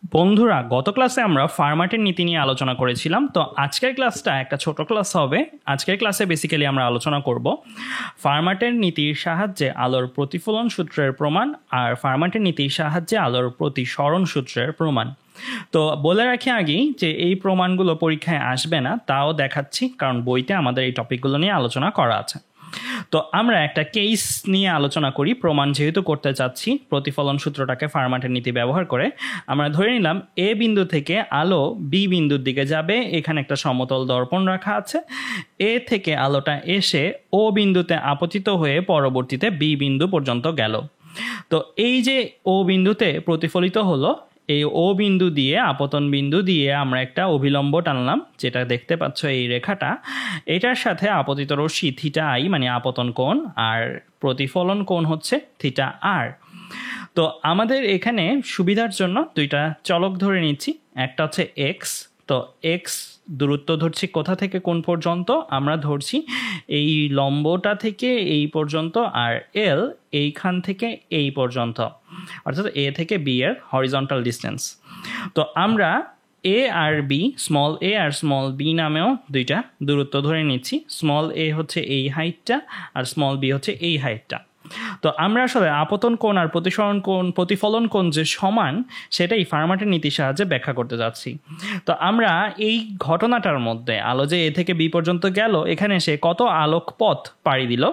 বন্ধুরা, গত ক্লাসে আমরা ফার্মাটের নীতি নিয়ে আলোচনা করেছিলাম। তো আজকের ক্লাসটা একটা ছোট ক্লাস হবে। আজকের ক্লাসে বেসিক্যালি আমরা আলোচনা করব ফার্মাটের নীতির সাহায্যে আলোর প্রতিফলন সূত্রের প্রমাণ আর ফার্মাটের নীতির সাহায্যে আলোর প্রতিসরণ সূত্রের প্রমাণ। তো বলে রাখি আগেই যে এই প্রমাণগুলো পরীক্ষায় আসবে না, তাও দেখাচ্ছি কারণ বইতে আমাদের এই টপিকগুলো নিয়ে আলোচনা করা আছে। তো আমরা একটা কেস নিয়ে আলোচনা করি। প্রমাণ যেহেতু করতে চাচ্ছি প্রতিফলন সূত্রটাকে ফার্মাটের নীতি ব্যবহার করে, আমরা ধরে নিলাম এ বিন্দু থেকে আলো বি বিন্দুর দিকে যাবে। এখানে একটা সমতল দর্পণ রাখা আছে। এ থেকে আলোটা এসে ও বিন্দুতে আপতিত হয়ে পরবর্তীতে বি বিন্দু পর্যন্ত গেল। তো এই যে ও বিন্দুতে প্রতিফলিত হলো, এই ও বিন্দু দিয়ে আপতন বিন্দু দিয়ে আমরা একটা অভিলম্ব টানলাম, যেটা দেখতে পাচ্ছ এই রেখাটা। এটার সাথে আপতিত রশ্মি থিটা আই মানে আপতন কোণ, আর প্রতিফলন কোণ হচ্ছে থিটা আর। তো আমাদের এখানে সুবিধার জন্য দুইটা চলক ধরে নিচ্ছি। একটা হচ্ছে এক্স। তো এক্স দূরত্ব ধরছি কোথা থেকে কোন পর্যন্ত? আমরা ধরছি এই লম্বটা থেকে এই পর্যন্ত, আর এল এইখান থেকে এই পর্যন্ত, অর্থাৎ এ থেকে বি এর হরিজন্টাল ডিস্টেন্স। তো আমরা এ আর বি, স্মল এ আর স্মল বি নামেও দুইটা দূরত্ব ধরে নিচ্ছি। স্মল এ হচ্ছে এই হাইটটা আর স্মল বি হচ্ছে এই হাইটটা। তো আমরা আসলে আপতন কোণ আর প্রতিফলন কোণ যে সমান, সেটাই ফার্মাটের নীতির সাহায্যে ব্যাখ্যা করতে যাচ্ছি। তো আমরা এই ঘটনাটার মধ্যে আলো যে এ থেকে বি পর্যন্ত গেল, এখানে সে কত আলোকপথ পাড়ি দিল?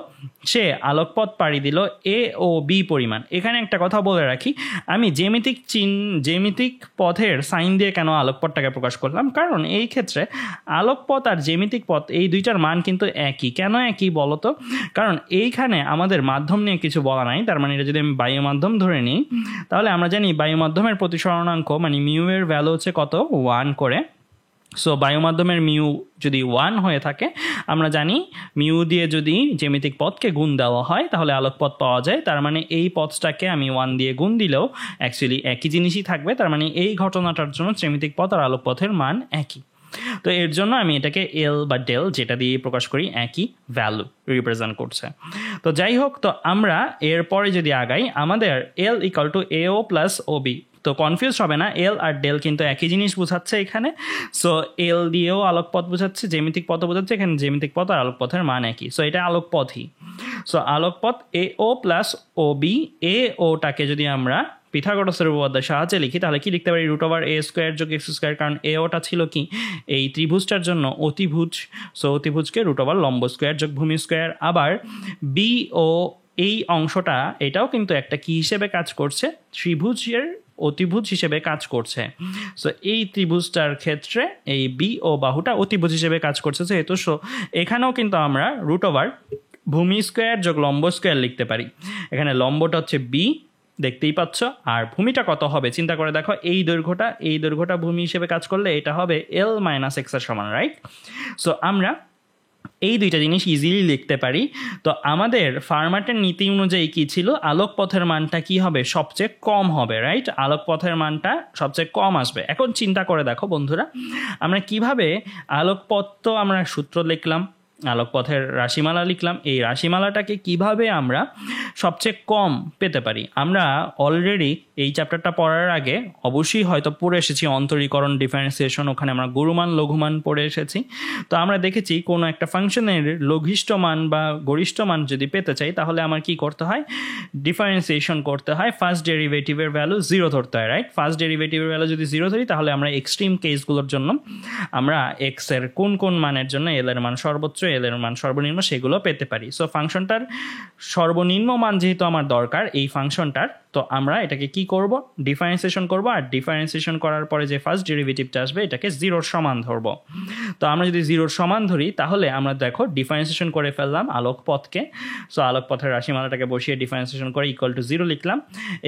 সে আলোকপথ পাড়ি দিল এ ও বি পরিমাণ। এখানে একটা কথা বলে রাখি, আমি জ্যামিতিক পথের সাইন দিয়ে কেন আলোকপথটাকে প্রকাশ করলাম, কারণ এই ক্ষেত্রে আলোকপথ আর জ্যামিতিক পথ এই দুইটার মান কিন্তু একই। কেন একই বলতো? কারণ এইখানে আমাদের মাধ্যম নিয়ে কিছু বলা নাই। তার মানে এটা যদি আমি বায়ু মাধ্যম ধরে নিই, তাহলে আমরা জানি বায়ু মাধ্যমের প্রতিসরণাঙ্ক মানে মিউ এর ভ্যালু হচ্ছে কত? 1 করে। সো বায়ু মাধ্যমের মিউ যদি 1 হয়ে থাকে, আমরা জানি মিউ দিয়ে যদি জ্যামিতিক পথকে গুণ দেওয়া হয় তাহলে আলোকপথ পাওয়া যায়। তার মানে এই পথটাকে আমি 1 দিয়ে গুণ দিলেও অ্যাকচুয়ালি একই জিনিসই থাকবে। তার মানে এই ঘটনাটার জন্য জ্যামিতিক পথ আর আলোকপথের মান একই। তো এর জন্য আমি এটাকে এল বা ডেল যেটা দিয়ে প্রকাশ করি, একই ভ্যালু রিপ্রেজেন্ট করছে। তো যাই হোক, তো আমরা এরপরে যদি আগাই, আমাদের L equal to A O plus O B. তো কনফিউজ হবে না, এল আর ডেল কিন্তু একই জিনিস বোঝাচ্ছে এখানে। সো এল দিয়েও আলোকপথ বোঝাচ্ছে, জ্যামিতিক পথ বোঝাচ্ছে। এখানে জ্যামিতিক পথ আর আলোকপথের মান একই। সো এটা আলোকপথই। সো আলোকপথ এ ও প্লাস ও বি। এ ওটাকে যদি আমরা পিথাগোরাসের উপপাদ্যের সাহায্যে লিখি, তাহলে কি লিখতে পারি? √a² যোগ x²। কারণ এ ওটা ছিল কি? এই ত্রিভুজটার জন্য অতিভুজ। সো অতিভুজকে √লম্ব স্কোয়ার যোগ ভূমি স্কোয়ার। আবার বি ও এই অংশটা, এটাও কিন্তু একটা কি হিসেবে কাজ করছে? ত্রিভুজের অতিভুজ হিসেবে কাজ করছে। সো এই ত্রিভুজটার ক্ষেত্রে এই বি ও বাহুটা অতিভুজ হিসেবে কাজ করছে যেহেতু। সো এখানেও কিন্তু আমরা √ভূমি স্কোয়ার যোগ লম্ব স্কোয়ার লিখতে পারি। এখানে লম্বটা হচ্ছে বি, দেখতেই পাচ্ছ, আর ভূমিটা কত হবে চিন্তা করে দেখো। এই দৈর্ঘ্যটা ভূমি হিসেবে কাজ করলে এটা হবে L - x এর সমান, রাইট? সো আমরা এই দুইটা জিনিস ইজিলি লিখতে পারি। তো আমাদের ফার্মাটের নীতি অনুযায়ী কি ছিল? আলোকপথের মানটা কি হবে? সবচেয়ে কম হবে, রাইট? আলোকপথের মানটা সবচেয়ে কম আসবে। এখন চিন্তা করে দেখো বন্ধুরা, আমরা কিভাবে আলোকপথ, তো আমরা সূত্র লিখলাম, আলোকপথের রাশিমালা লিখলাম। এই রাশিমালাটাকে কিভাবে আমরা সবচেয়ে কম পেতে পারি? আমরা অলরেডি এই চ্যাপ্টারটা পড়ার আগে অবশ্যই হয়তো পড়ে এসেছি অন্তরীকরণ, ডিফারেন্সিয়েশন। ওখানে আমরা গুরুমান লঘুমান পড়ে এসেছি। তো আমরা দেখেছি কোনো একটা ফাংশনের লঘিষ্ঠ মান বা গরিষ্ঠ মান যদি পেতে চাই, তাহলে আমার কি করতে হয়? ডিফারেন্সিয়েশন করতে হয়। ফার্স্ট ডেরিভেটিভের ভ্যালু 0 ধরতে হয়, রাইট? ফার্স্ট ডেরিভেটিভের ভ্যালু যদি 0 ধরি, তাহলে আমরা এক্সট্রিম কেসগুলোর জন্য আমরা এক্স এর কোন কোন মানের জন্য এল এর মান সর্বোচ্চ, এল এর মান সর্বনিম্ন, সেগুলো পেতে পারি। সো ফাংশনটার সর্বনিম্ন মান যেহেতু আমার দরকার এই ফাংশনটার, তো আমরা এটাকে কি করব? ডিফারেন্সিয়েশন করব। আর ডিফারেন্সিয়েশন করার পরে যে ফার্স্ট ডেরিভেটিভটা আসবে এটাকে 0 সমান ধরবো। তো আমরা যদি 0 সমান ধরি, তাহলে আমরা দেখো ডিফারেন্সিয়েশন করে ফেললাম আলোকপথকে। সো আলোকপথের রাশিমালাটাকে বসিয়ে ডিফারেন্সিয়েশন করে ইকুয়াল টু 0 লিখলাম।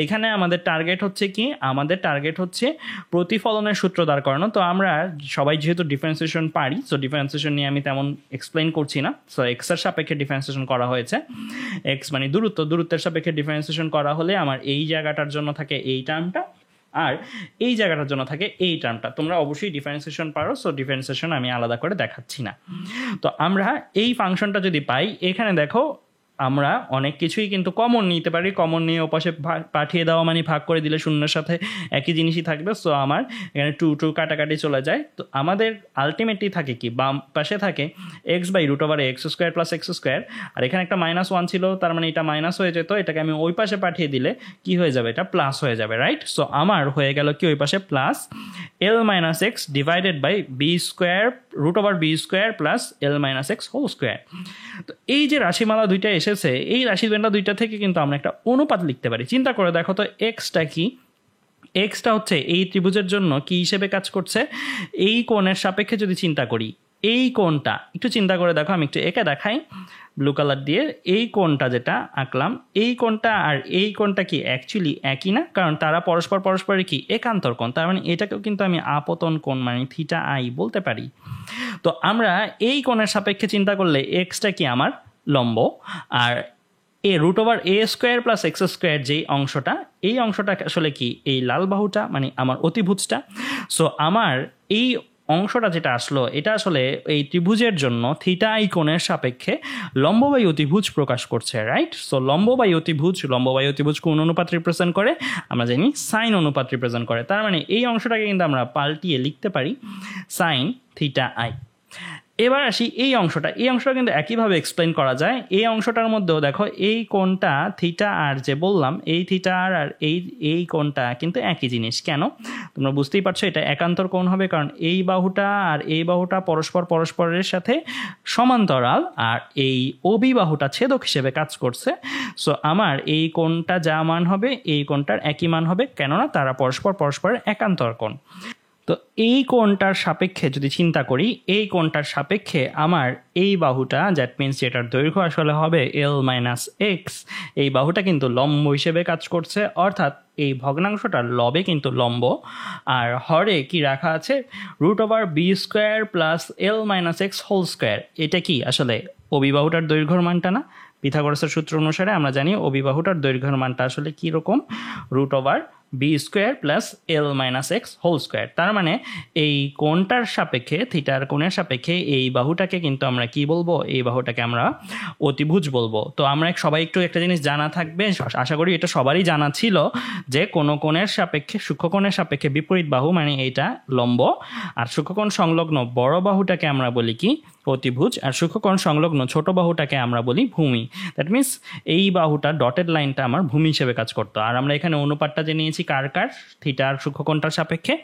এখানে আমাদের টার্গেট হচ্ছে কি? আমাদের টার্গেট হচ্ছে প্রতিফলনের সূত্র দাঁড় করানো। তো আমরা সবাই যেহেতু ডিফারেন্সিয়েশন পারি, সো ডিফারেন্সিয়েশন নিয়ে আমি তেমন এক্সপ্লেন করছি না। সো এক্স এর সাপেক্ষে ডিফারেন্সিয়েশন করা হয়েছে। এক্স মানে দূরত্বের সাপেক্ষে ডিফারেন্সিয়েশন করা হলে আমার এই জায়গাটার জন্য থাকে এই টার্মটা, আর এই জায়গাটার জন্য থাকে এই টার্মটা। তোমরা অবশ্যই ডিফারেন্সিয়েশন পারো, সো ডিফারেন্সিয়েশন আমি আলাদা করে দেখাচ্ছি না। তো আমরা এই ফাংশনটা যদি পাই, এখানে দেখো আমরা অনেক কিছুই কিন্তু কমন নিতে পারি, কমন নিয়ে ওপাশে পাঠিয়ে দেওয়া মানে ভাগ করে দিলে শূন্যের সাথে একই জিনিসই থাকবে। সো আমার এখানে 2 কাটাকাটি চলে যায়। তো আমাদের আলটিমেটলি থাকে কি, বাম পাশে থাকে x/√x² + x², আর এখানে একটা -1 ছিল, তার মানে এটা মাইনাস হয়ে যেত, এটাকে আমি ওই পাশে পাঠিয়ে দিলে কি হয়ে যাবে, এটা প্লাস হয়ে যাবে, রাইট? সো আমার হয়ে গেল কি ওই পাশে plus l-x divided by b² + l-x²। তো এই যে রাশিমালা দুইটা এসেছে, এই রাশিমালা দুইটা থেকে কিন্তু আমরা একটা অনুপাত লিখতে পারি। চিন্তা করে দেখো তো এক্সটা কি। এক্সটা হচ্ছে এই ত্রিভুজের জন্য কি হিসেবে কাজ করছে, এই কোণের সাপেক্ষে যদি চিন্তা করি, এই কোণটা একটু চিন্তা করে দেখো, আমি একটু এঁকে দেখাই ব্লু কালার দিয়ে। এই কোণটা যেটা আঁকলাম, এই কোণটা আর এই কোণটা কি অ্যাকচুয়ালি একই না? কারণ তারা পরস্পরের কি একান্তর কোণ, তার মানে এটাকেও কিন্তু আমি আপতন কোণ মানে θi বলতে পারি। তো আমরা এই কোণের সাপেক্ষে চিন্তা করলে এক্সটা কি আমার লম্ব, আর a√a² + x² যেই অংশটা, এই অংশটা আসলে কি এই লাল বাহুটা মানে আমার অতিভুজটা। সো আমার এই অংশটা যেটা আসলো, এটা আসলে এই ত্রিভুজের জন্য θi কোণের সাপেক্ষে লম্ব বাই অতিভুজ প্রকাশ করছে, রাইট? সো লম্ব বাই অতিভুজ কোন অনুপাত রিপ্রেজেন্ট করে? আমরা জানি সাইন অনুপাত রিপ্রেজেন্ট করে। তার মানে এই অংশটাকে কিন্তু আমরা পাল্টিয়ে লিখতে পারি সাইন θi। এবার আসি এই অংশটা কিন্তু একইভাবে এক্সপ্লেন করা যায়। এই অংশটার মধ্যেও দেখো এই কোণটা θr যে বললাম, এই θr আর এই কোণটা কিন্তু একই জিনিস। কেন? তোমরা বুঝতেই পারছো, এটা একান্তর কোণ হবে, কারণ এই বাহুটা আর এই বাহুটা পরস্পরের সাথে সমান্তরাল, আর এই অভিবাহুটা ছেদক হিসেবে কাজ করছে। সো আমার এই কোণটা যা মান হবে এই কোণটার একই মান হবে, কেননা তারা পরস্পরের একান্তর কোণ। তো এই কোণটার সাপেক্ষে যদি চিন্তা করি, এই কোণটার সাপেক্ষে আমার এই বাহুটা, দ্যাট মিনস যেটার দৈর্ঘ্য আসলে হবে l-x, এই বাহুটা কিন্তু লম্ব হিসেবে কাজ করছে, অর্থাৎ এই ভগ্নাংশটার লবে কিন্তু লম্ব, আর হরে কি রাখা আছে √b² + l-x²। এটা কি আসলে অভিবাহুটার দৈর্ঘ্যের মানটা না? পিথাগোরাসের সূত্র অনুসারে আমরা জানি অভিবাহুটার দৈর্ঘ্যের মানটা আসলে কীরকম, √b² + l-x²। তার মানে এই কোণটার সাপেক্ষে, থিটার কোণের সাপেক্ষে এই বাহুটাকে কিন্তু আমরা কি বলবো, এই বাহুটাকে আমরা অতিভুজ বলবো। তো আমরা সবাই একটু একটা জিনিস জানা থাকবে, আশা করি এটা সবারই জানা ছিল, যে কোনো কোণের সাপেক্ষে, সূক্ষ্মকোণের সাপেক্ষে বিপরীত বাহু মানে এইটা লম্ব, আর সূক্ষ্মকোণ সংলগ্ন বড় বাহুটাকে আমরা বলি কি অতিভুজ, আর সূক্ষ্মকোণ সংলগ্ন ছোট বাহুটাকে আমরা বলি ভূমি। দ্যাট মিনস এই বাহুটা ডটেড লাইনটা আমার ভূমি হিসেবে কাজ করতো। আর আমরা এখানে অনুপাতটা জেনেছি কার থিটার সূক্ষ্মকোণটার সাপেক্ষে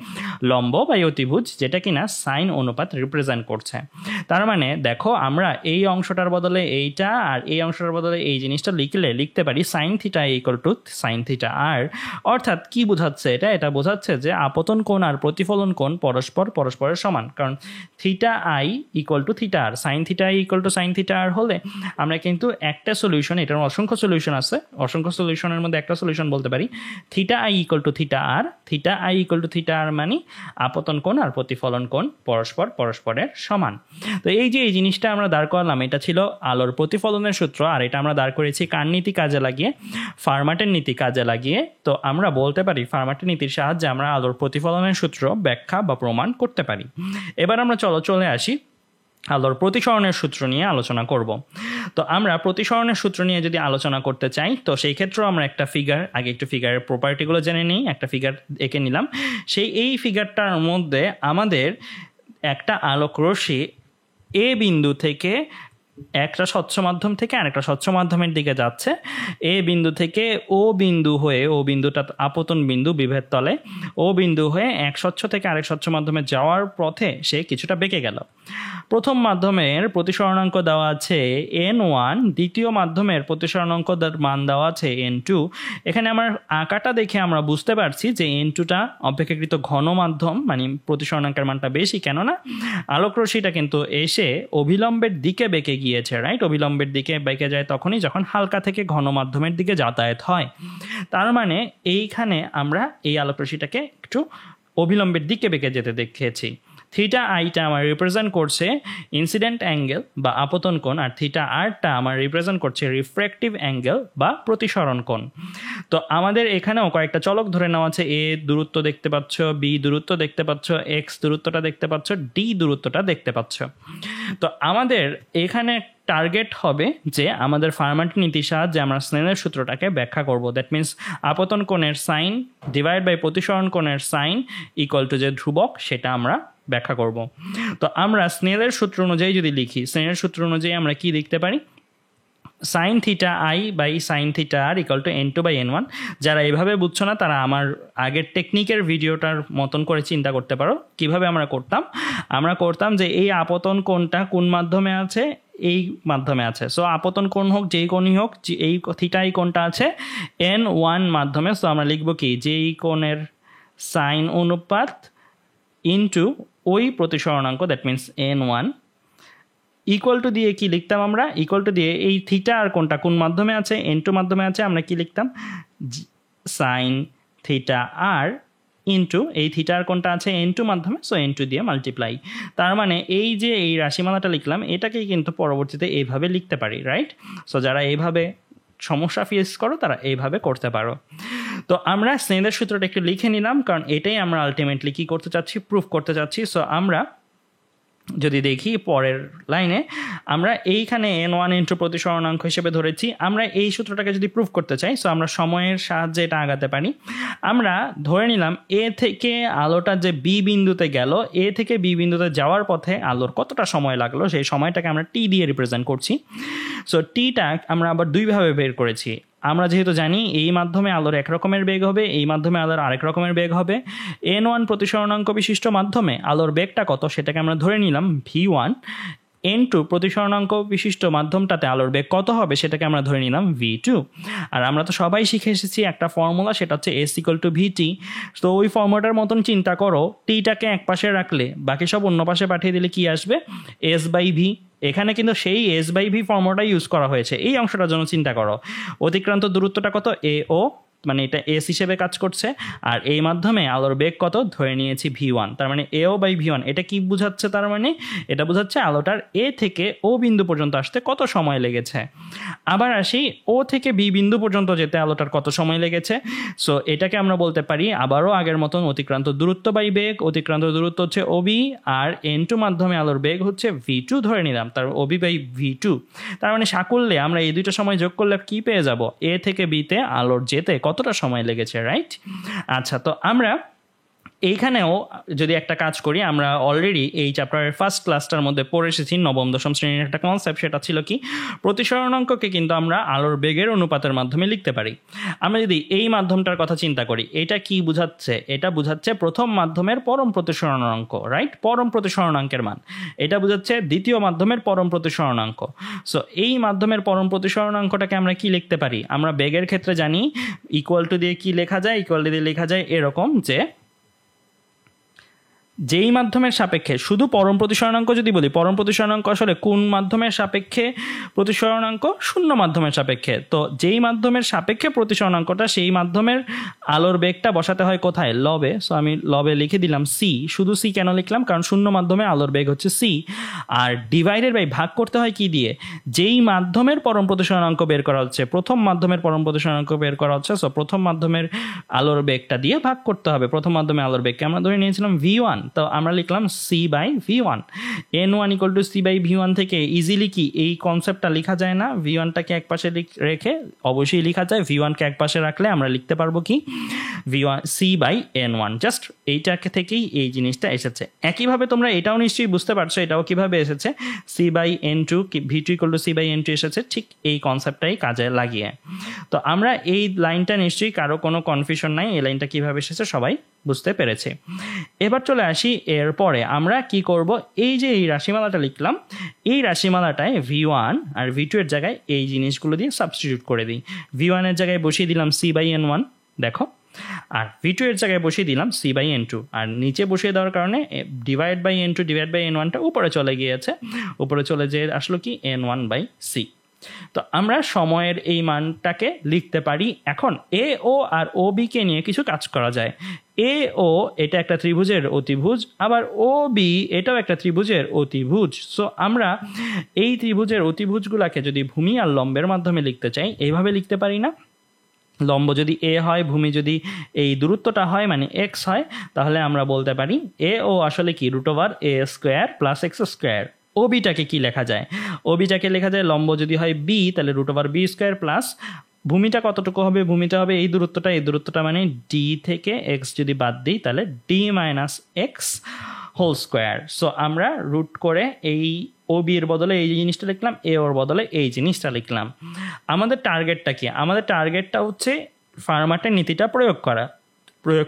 লম্ব বাই অতিভুজ, যেটা কিনা সাইন অনুপাত রিপ্রেজেন্ট করছে। তার মানে দেখো আমরা এই অংশটার বদলে এইটা আর এই অংশটার বদলে এই জিনিসটা লিখতে পারি সাইন θi = সাইন θr। অর্থাৎ কি বোঝাচ্ছে এটা বোঝাচ্ছে যে আপতন কোণ আর প্রতিফলন কোণ পরস্পরের সমান, কারণ θi = θr, sign θi = sign θr হলে আমরা কিন্তু একটা সলিউশন, এটার অসংখ্য সলিউশন আছে, অসংখ্য সলিউশনের মধ্যে একটা সলিউশন বলতে পারি θi = θr, θi = θr মানে আপতন কোণ আর প্রতিফলন কোণ পরস্পরের সমান। তো এই যে এই জিনিসটা আমরা দাঁড় করালাম, এটা ছিল আলোর প্রতিফলনের সূত্র, আর এটা আমরা দাঁড় করেছি কার নীতি কাজে লাগিয়ে, ফার্মাটের নীতি কাজে লাগিয়ে। তো আমরা বলতে পারি ফার্মাটের নীতির সাহায্যে আমরা আলোর প্রতিফলনের সূত্র ব্যাখ্যা বা প্রমাণ করতে পারি। এবার আমরা চলে আসি আলোর প্রতিসরণের সূত্র নিয়ে আলোচনা করব। তো আমরা প্রতিসরণের সূত্র নিয়ে যদি আলোচনা করতে চাই, তো সেই ক্ষেত্রে আমরা একটু ফিগারের প্রপার্টিগুলো জেনে নিই। একটা ফিগার এঁকে নিলাম, এই ফিগারটার মধ্যে আমাদের একটা আলোক রশ্মি এ বিন্দু থেকে একটা স্বচ্ছ মাধ্যম থেকে আরেকটা স্বচ্ছ মাধ্যমের দিকে যাচ্ছে, এ বিন্দু থেকে ও বিন্দু হয়ে, ও বিন্দুটা আপতন বিন্দু বিভেদ তলে, ও বিন্দু হয়ে এক স্বচ্ছ থেকে আরেক স্বচ্ছ মাধ্যমে যাওয়ার পথে সে কিছুটা বেঁকে গেল। প্রথম মাধ্যমের প্রতিসরণাঙ্ক দেওয়া আছে n1, দ্বিতীয় মাধ্যমের প্রতিসরণাঙ্ক মান দেওয়া আছে n2। এখানে আমার আঁকাটা দেখে আমরা বুঝতে পারছি যে n2টা অপেক্ষাকৃত ঘন মাধ্যম, মানে প্রতিসরণাঙ্কের মানটা বেশি, কেননা আলোক রশ্মিটা কিন্তু এসে অভিলম্বের দিকে বেঁকে গিয়েছে, রাইট? অভিলম্বের দিকে বেঁকে যায় তখনই যখন হালকা থেকে ঘন মাধ্যমের দিকে যাতায়াত হয়। তার মানে এইখানে আমরা এই আলোক রশ্মিটাকে একটু অভিলম্বের দিকে বেঁকে যেতে দেখেছি। θi আমার রিপ্রেজেন্ট করছে ইনসিডেন্ট অ্যাঙ্গেল বা আপতন কোণ, আর θrটা আমার রিপ্রেজেন্ট করছে রিফ্র্যাক্টিভ অ্যাঙ্গেল বা প্রতিসরণ কোণ। তো আমাদের এখানেও কয়েকটা চলক ধরে নেওয়া আছে, a দূরত্ব দেখতে পাচ্ছ, b দূরত্ব দেখতে পাচ্ছ, x দূরত্বটা দেখতে পাচ্ছ, d দূরত্বটা দেখতে পাচ্ছ। তো আমাদের এখানে টার্গেট হবে যে আমাদের ফার্মাটের নীতির সাহায্যে আমরা স্নেলের সূত্রটাকে ব্যাখ্যা করব। দ্যাট মিনস আপতন কোণের সাইন ডিভাইড বাই প্রতিসরণ কোণের সাইন ইকুয়াল টু যে ধ্রুবক সেটা আমরা ব্যাখ্যা করব। তো আমরা স্নেলের সূত্র অনুযায়ী যদি লিখি, স্নেলের সূত্র অনুযায়ী আমরা কি লিখতে পারি? Sine theta I by sine theta R equal to N2 by N1। যারা এভাবে বুঝছো না তারা আমার আগের টেকনিকের ভিডিওটার মতন করে চিন্তা করতে পারো কিভাবে আমরা করতাম যে এই আপতন কোণটা কোন মাধ্যমে আছে, এই মাধ্যমে আছে। সো আপতন কোণ হোক যেই কোণই হোক, এই থিটা এই কোণটা আছে N1 মাধ্যমে। সো আমরা লিখবো কি, যেই কোণের সাইন অনুপাত ইনটু ওই প্রতিসরণাঙ্ক, that means N1 equal to দিয়ে কি লিখতাম আমরা? ইকুয়াল টু দিয়ে এই থিটা আর কোনটা কোন মাধ্যমে আছে, N2 মাধ্যমে আছে, আমরা কি লিখতাম? সাইন থিটা আর ইনটু এই থিটা আর কোনটা আছে N2 মাধ্যমে, সো N2 দিয়ে মাল্টিপ্লাই। তার মানে এই যে এই রাশিমালাটা লিখলাম এটাকেই কিন্তু পরবর্তীতে এইভাবে লিখতে পারি, রাইট? সো যারা এইভাবে সমস্যা ফেস করো তারা এইভাবে করতে পারো। তো আমরা স্নেলের সূত্রটা একটু লিখে নিলাম, কারণ এটাই আমরা আলটিমেটলি কি করতে চাচ্ছি, প্রুফ করতে চাচ্ছি। সো আমরা যদি দেখি পরের লাইনে, আমরা এইখানে N1 ইন্টু প্রতিসরণাঙ্ক হিসেবে ধরেছি। আমরা এই সূত্রটাকে যদি প্রুফ করতে চাই, সো আমরা সময়ের সাহায্যে এটা আগাতে পারি। আমরা ধরে নিলাম এ থেকে আলোটা যে বি বিন্দুতে গেল, এ থেকে বি বিন্দুতে যাওয়ার পথে আলোর কতটা সময় লাগলো সেই সময়টাকে আমরা টি দিয়ে রিপ্রেজেন্ট করছি। সো টিটা আমরা আবার দুইভাবে বের করেছি। আমরা যেহেতু জানি এই মাধ্যমে আলোর এক রকমের বেগ হবে, এই মাধ্যমে আলোর আরেক রকমের বেগ হবে। N1 প্রতিসরণাঙ্ক বিশিষ্ট মাধ্যমে আলোর বেগটা কত সেটাকে আমরা ধরে নিলাম V1। N2 প্রতিসরণাঙ্ক বিশিষ্ট মাধ্যমটাতে আলোর বেগ কত হবে সেটাকে আমরা ধরে নিলাম V2। আর আমরা তো সবাই শিখে এসেছি একটা ফর্মুলা, সেটা হচ্ছে S ইকুয়াল টু VT। তো ওই ফর্মুলাটার মতন চিন্তা করো, টিটাকে এক পাশে রাখলে বাকি সব অন্য পাশে পাঠিয়ে দিলে কি আসবে? S by V। এখানে কিন্তু সেই S বাই V ফর্মুলাটা ইউজ করা হয়েছে। এই অংশটার জন্য চিন্তা করো, অতিক্রান্ত দূরত্বটা কত? AO, মানে এটা এস হিসেবে কাজ করছে। আর এই মাধ্যমে আলোর বেগ কত ধরে নিয়েছি V1, তার মানে AO বাই V1। এটা কি বোঝাচ্ছে? তার মানে এটা বোঝাচ্ছে আলোটার এ থেকে ও বিন্দু পর্যন্ত আসতে কত সময় লেগেছে। আবার আসি, ও থেকে বি বিন্দু পর্যন্ত যেতে আলোটার কত সময় লেগেছে। সো এটাকে আমরা বলতে পারি আবারও আগের মতন অতিক্রান্ত দূরত্ব বাই বেগ। অতিক্রান্ত দূরত্ব হচ্ছে OB, আর N2 মাধ্যমে আলোর বেগ হচ্ছে V2 ধরে নিলাম, তার OB বাই V2। তার মানে সাকুল্যে আমরা এই দুইটা সময় যোগ করলে কি পেয়ে যাব? এ থেকে বিতে আলোর যেতে কতটা সময় লেগেছে, রাইট? আচ্ছা, তো আমরা এইখানেও যদি একটা কাজ করি, আমরা অলরেডি এই চ্যাপ্টারের ফার্স্ট ক্লাসটার মধ্যে পড়ে এসেছি নবম দশম শ্রেণীর একটা কনসেপ্ট, সেটা ছিল কি, প্রতিসরণাঙ্ককে কিন্তু আমরা আলোর বেগের অনুপাতের মাধ্যমে লিখতে পারি। আমরা যদি এই মাধ্যমটার কথা চিন্তা করি, এটা কি বুঝাচ্ছে? এটা বুঝাচ্ছে প্রথম মাধ্যমের পরম প্রতিসরণাঙ্ক, রাইট? পরম প্রতিসরণাঙ্কের মান। এটা বুঝাচ্ছে দ্বিতীয় মাধ্যমের পরম প্রতিসরণাঙ্ক। সো এই মাধ্যমের পরম প্রতিসরণাঙ্কটাকে আমরা কি লিখতে পারি? আমরা বেগের ক্ষেত্রে জানি ইকুয়াল টু দিয়ে কি লেখা যায়? ইকুয়াল টু দিয়ে লেখা যায় এরকম, যে যেই মাধ্যমের সাপেক্ষে, শুধু পরম প্রতিসরণাঙ্ক যদি বলি, পরম প্রতিসরণাঙ্ক আসলে কোন মাধ্যমের সাপেক্ষে প্রতিসরণাঙ্ক? শূন্য মাধ্যমের সাপেক্ষে। তো যেই মাধ্যমের সাপেক্ষে প্রতিসরণাঙ্কটা, সেই মাধ্যমের আলোর বেগটা বসাতে হয় কোথায়? লবে। সো আমি লবে লিখে দিলাম সি। শুধু সি কেন লিখলাম? কারণ শূন্য মাধ্যমে আলোর বেগ হচ্ছে সি। আর ডিভাইডেড বাই ভাগ করতে হয় কি দিয়ে? যেই মাধ্যমের পরম প্রতিসরণাঙ্ক বের করা হচ্ছে, প্রথম মাধ্যমের পরম প্রতিসরণাঙ্ক বের করা হচ্ছে, সো প্রথম মাধ্যমের আলোর বেগটা দিয়ে ভাগ করতে হবে। প্রথম মাধ্যমে আলোর বেগকে আমরা ধরে নিয়েছিলাম V1, তো আমরা লিখলাম C by V1। N1 equal to C by V1 থেকে ইজিলি কি এই কনসেপ্টটা লেখা যায় না? V1টাকে এক পাশে রেখে অবশ্যই লেখা যায়। V1কে এক পাশে রাখলে আমরা লিখতে পারবো কি? V1 C by N1। Just এইটাকে থেকেই এই জিনিসটা এসেছে। একইভাবে তোমরা এটাও নিশ্চয়ই বুঝতে পারছো এটাও কিভাবে এসেছে। C by N2, V2 equal to C by N2 এসেছে ঠিক এই কনসেপ্টটাই কাজে লাগিয়ে। তো আমরা এই লাইনটা নিশ্চয়ই কারো কোনো কনফিউশন নাই, এই লাইনটা কিভাবে এসেছে সবাই বুঝতে পেরেছে। এবার চলে আসি, এরপরে আমরা কি করব? এই যে এই রাশিমালাটা লিখলাম, এই রাশিমালাটায় V1 আর V2 এর জায়গায় এই জিনিসগুলো দিয়ে সাবস্টিটিউট করে দিই। V1 এর জায়গায় বসিয়ে দিলাম সি বাই N1, দেখো, আর V2 এর জায়গায় বসিয়ে দিলাম সি বাই N2। আর নিচে বসিয়ে দেওয়ার কারণে divide by N2 divide by N1টা উপরে চলে গিয়েছে, উপরে চলে যেয়ে আসলো কি N1 বাই সি। তো আমরা সময়ের এই মানটাকে লিখতে পারি। এখন এ ও আর ও বি কে নিয়ে কিছু কাজ করা যায়। এ ও এটা একটা ত্রিভুজের অতিভুজ, আবার ও বি এটাও একটা ত্রিভুজের অতিভুজ। সো আমরা এই ত্রিভুজের অতিভুজগুলোকে যদি ভূমি আর লম্বের মাধ্যমে লিখতে চাই, এইভাবে লিখতে পারি না? লম্ব যদি এ হয়, ভূমি যদি এই দূরত্বটা হয় মানে এক্স হয়, তাহলে আমরা বলতে পারি এ ও আসলে কি? √a² + x²। ওবিটাকে কি লেখা যায়? ওবিটাকে লেখা যায় লম্ব যদি হয় বি তাহলে √b² প্লাস ভূমিটা কতটুকু হবে? ভূমিটা হবে এই দূরত্বটা মানে ডি থেকে এক্স যদি বাদ দিই তাহলে D minus X whole square. So আমরা রুট করে এই ও বি এর বদলে এই জিনিসটা লিখলাম, এ ওর বদলে এই জিনিসটা লিখলাম। আমাদের টার্গেটটা কি? আমাদের টার্গেটটা হচ্ছে ফার্মাটের নীতিটা প্রয়োগ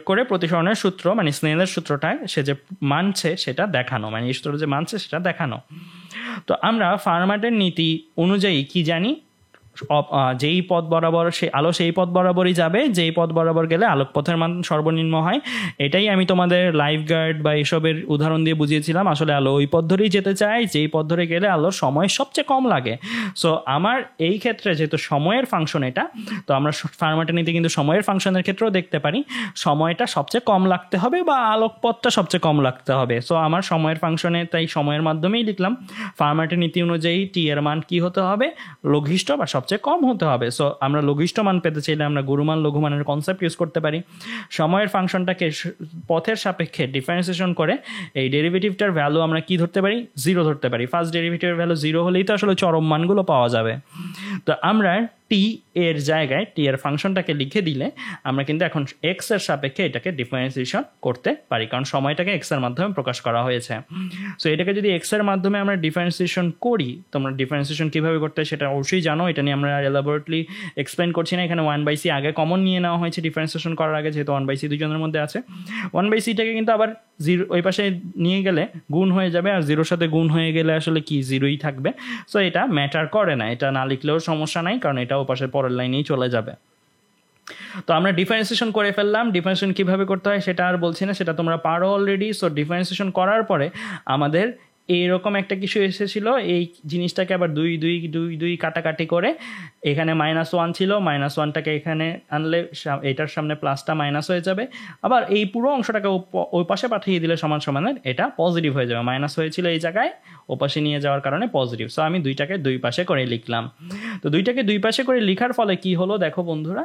করে প্রতিসরণের সূত্র মানে স্নেলের সূত্রটা সে যে মানছে সেটা দেখানো, মানে এই সূত্র যে মানছে সেটা দেখানো। তো আমরা ফার্মাটের নীতি অনুযায়ী কি জানি? যেই পথ বরাবর আলো সেই পথ বরাবরই যাবে, যেই পথ বরাবর গেলে আলোকপথের মান সর্বনিম্ন হয়। এটাই আমি তোমাদের লাইফ গার্ড বা এসবের উদাহরণ দিয়ে বুঝিয়েছিলাম। আসলে আলো ওই পথ ধরেই যেতে চায় যেই পথ ধরে গেলে আলোর সময় সবচেয়ে কম লাগে। সো আমার এই ক্ষেত্রে যেহেতু সময়ের ফাংশন এটা, তো আমরা ফার্মাটের নীতি কিন্তু সময়ের ফাংশনের ক্ষেত্রেও দেখতে পারি সময়টা সবচেয়ে কম লাগতে হবে বা আলোকপথটা সবচেয়ে কম লাগতে হবে। সো আমার সময়ের ফাংশনে তাই সময়ের মাধ্যমেই লিখলাম ফার্মাটের নীতি অনুযায়ী টি এর মান কি হতে হবে? লঘিষ্ঠ বা সবচেয়ে কম হতে হবে। সো আমরা লঘিষ্ঠ মান পেতে চাইলে আমরা গুরুমান লঘুমানের কনসেপ্ট ইউজ করতে পারি। সময়ের ফাংশনটাকে পথের সাপেক্ষে ডিফারেন্সিয়েশন করে এই ডেরিভেটিভটার ভ্যালু আমরা কি ধরতে পারি? 0 ধরতে পারি। ফার্স্ট ডেরিভেটিভের ভ্যালু 0 হলেই তো আসলে চরম মানগুলো পাওয়া যাবে। তো আমরা টি এর জায়গায় টি এর ফাংশনটাকে লিখে দিলে আমরা কিন্তু এখন এক্স এর সাপেক্ষে এটাকে ডিফারেন্সিয়েশন করতে পারি, কারণ সময়টাকে এক্স এর মাধ্যমে প্রকাশ করা হয়েছে। সো এটাকে যদি এক্স এর মাধ্যমে আমরা ডিফারেন্সিয়েশন করি, তোমরা ডিফারেন্সিয়েশন কীভাবে করতে হয় সেটা অবশ্যই জানো, এটা নিয়ে আমরা এলাবোরেটলি এক্সপ্লেন করছি না। এখানে 1/c আগে কমন নিয়ে নেওয়া হয়েছে ডিফারেন্সিয়েশন করার আগে, যেহেতু 1/c দুজনের মধ্যে আছে। 1/cটাকে কিন্তু আবার 0 ওই পাশে নিয়ে গেলে গুণ হয়ে যাবে, আর 0-র সাথে গুণ হয়ে গেলে আসলে কি 0ই থাকবে। সো এটা ম্যাটার করে না, এটা না লিখলেও সমস্যা নাই, কারণ এটা ও পাশের পরের লাইনেই চলে যাবে। তো আমরা ডিফারেন্সিয়েশন করে ফেললাম। ডিফারেন্সিয়েশন কীভাবে করতে হয় সেটা আর বলছি না, সেটা তোমরা পারো অলরেডি। সো ডিফারেন্সিয়েশন করার পরে আমাদের এইরকম একটা কিছু এসেছিল, এই জিনিসটাকে আবার 2 কাটাকাটি করে এখানে -1 ছিল, -1টাকে এখানে আনলে এটার সামনে প্লাসটা মাইনাস হয়ে যাবে। আবার এই পুরো অংশটাকে ওই পাশে পাঠিয়ে দিলে সমান সমানের এটা পজিটিভ হয়ে যাবে। মাইনাস হয়েছিল এই জায়গায়, ও পাশে নিয়ে যাওয়ার কারণে পজিটিভ। সো আমি 2টাকে 2 পাশে করে লিখলাম। তো 2টাকে 2 পাশে করে লেখার ফলে কি হলো দেখো বন্ধুরা,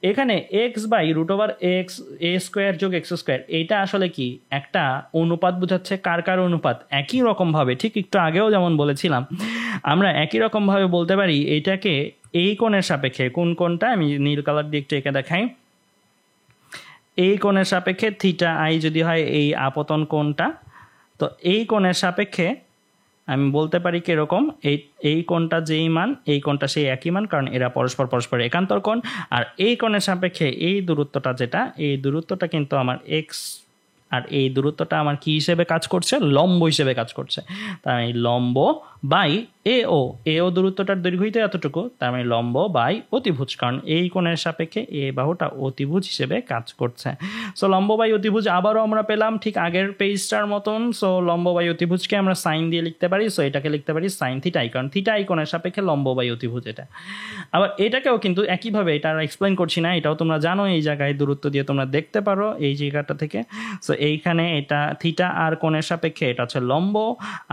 এখানে x/√x a² + x², এইটা আসলে কি একটা অনুপাত বোঝাচ্ছে। কার অনুপাত? একই রকমভাবে ঠিক একটু আগেও যেমন বলেছিলাম, আমরা একই রকমভাবে বলতে পারি এটাকে এই কোণের সাপেক্ষে, কোন কোণটা আমি নীল কালার দিয়ে একটু এঁকে দেখাই, এই কোণের সাপেক্ষে θi যদি হয় এই আপতন কোণটা, তো এই কোণের সাপেক্ষে আমি বলতে পারি কিরকম, এই কোণটা যেই মান এই কোণটা সেই একই মান, কারণ এরা পরস্পর একান্তর কোণ। আর এই কোণের সাপেক্ষে এই দূরত্বটা যেটা, এই দূরত্বটা কিন্তু আমার এক্স, আর এই দূরত্বটা আমার কি হিসেবে কাজ করছে? লম্ব হিসেবে কাজ করছে। তার মানে লম্ব বাই এও দূরত্বটার দৈর্ঘ্য তো এতটুকু, তার মানে লম্ব বাই অতিভুজ, কারণ এই কোণের সাপেক্ষে এ বাহুটা অতিভুজ হিসেবে কাজ করছে। সো লম্ব বাই অতিভুজ আবারও আমরা পেলাম ঠিক আগের পেজটার মতন। সো লম্ব বাই অতিভুজকে আমরা সাইন দিয়ে লিখতে পারি। সো এটাকে লিখতে পারি সাইন θi, কারণ θi কোণের সাপেক্ষে লম্ব বাই অতিভুজ এটা। আবার এটাকেও কিন্তু একইভাবে, এটা এক্সপ্লেন করছি না, এটাও তোমরা জানো, এই জায়গায় দূরত্ব দিয়ে তোমরা দেখতে পারো এই জায়গাটা থেকে। সো এইখানে এটা থিটা আর কোণের সাপেক্ষে এটা হচ্ছে লম্ব,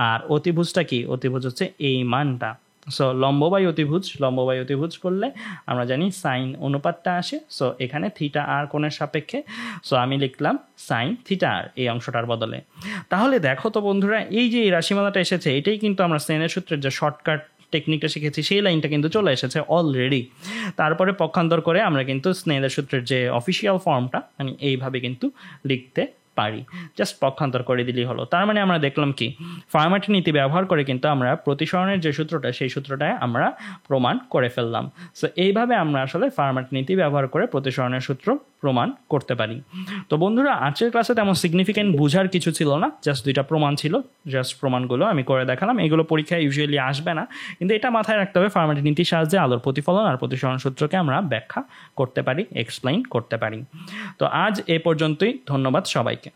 আর অতিভুজটা কি? অতিভুজ হচ্ছে এই মানটা। সো লম্ব বাই অতিভুজ করলে আমরা জানি সাইন অনুপাতটা আসে। সো এখানে থিটা আর কোণের সাপেক্ষে, সো আমি লিখলাম সাইন থিটা আর এই অংশটার বদলে। তাহলে দেখো তো বন্ধুরা, এই যে এই রাশিমালাটা এসেছে, এটাই কিন্তু আমরা স্নেলের সূত্রের যে শর্টকাট টেকনিকটা শিখেছি সেই লাইনটা কিন্তু চলে এসেছে অলরেডি। তারপরে পক্ষান্তর করে আমরা কিন্তু স্নেলের সূত্রের যে অফিসিয়াল ফর্মটা মানে এইভাবে কিন্তু লিখতে পারি, জাস্ট পক্ষান্তর করে দিলেই হলো। তার মানে আমরা দেখলাম কি, ফার্মাটের নীতি ব্যবহার করে কিন্তু আমরা প্রতিসরণের যে সূত্রটা সেই সূত্রটায় আমরা প্রমাণ করে ফেললাম। সো এইভাবে আমরা আসলে ফার্মাটের নীতি ব্যবহার করে প্রতিসরণের সূত্র প্রমাণ করতে পারি। তো বন্ধুরা, আজকের ক্লাসে তেমন সিগনিফিকেন্ট বোঝার কিছু ছিল না, জাস্ট 2টা প্রমাণ ছিল, জাস্ট প্রমাণগুলো আমি করে দেখালাম। এগুলো পরীক্ষায় ইউজুয়ালি আসবে না, কিন্তু এটা মাথায় রাখতে হবে, ফার্মাটের নীতির সাহায্যে আলোর প্রতিফলন আর প্রতিসরণ সূত্রকে আমরা ব্যাখ্যা করতে পারি, এক্সপ্লেইন করতে পারি। তো আজ এ পর্যন্তই, ধন্যবাদ সবাইকে।